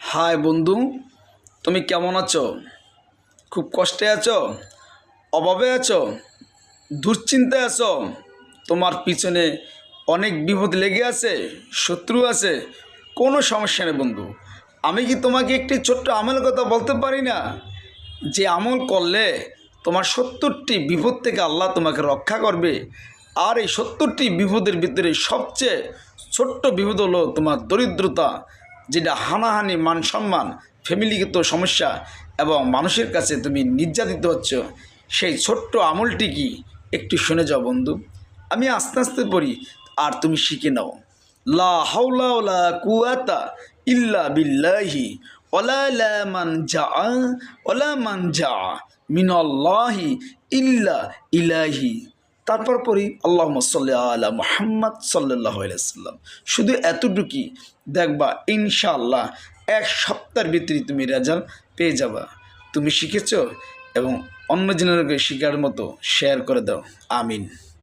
High বন্ধু, তুমি কেমন আছো? খুব কষ্টে আছো, অভাবে আছো, দুশ্চিন্তায় আছো, তোমার পিছনে অনেক বিপদ লেগে আছে, শত্রু আছে। কোনো সমস্যা নেই বন্ধু, আমি কি তোমাকে একটি ছোট্ট আমলের কথা বলতে পারি না? যে আমল করলে তোমার 70টি বিপদ থেকে আল্লাহ তোমাকে রক্ষা করবে। আর এই 70টি বিপদের ভিতরে সবচেয়ে ছোট্ট বিপদ হলো তোমার দরিদ্রতা, যেটা হানাহানি, মান সম্মান, ফ্যামিলিগত সমস্যা এবং মানুষের কাছে তুমি নির্যাতিত হচ্ছ। সেই ছোট্ট আমলটি কি একটু শুনে যাও বন্ধু। আমি আস্তে আস্তে পড়ি আর তুমি শিখে নাও। লা হাওলা ওয়ালা কুওয়াতা ইল্লা বিল্লাহি ওয়ালা লা মানজা ওয়ালা মানজা মিনাল্লাহি ইল্লা ইলাহি। তারপর পড়ি আল্লাহুম্মা সাল্লি আলা মুহাম্মদ সাল্লাল্লাহু আলাইহি ওয়াসাল্লাম। শুধু এতটুকুই, দেখবা ইনশাআল্লাহ এক সপ্তাহের ভিতরে তুমি রেজাল্ট পেয়ে যাবা। তুমি শিখেছো এবং অন্য জনের শেখার মতো শেয়ার করে দাও। আমিন।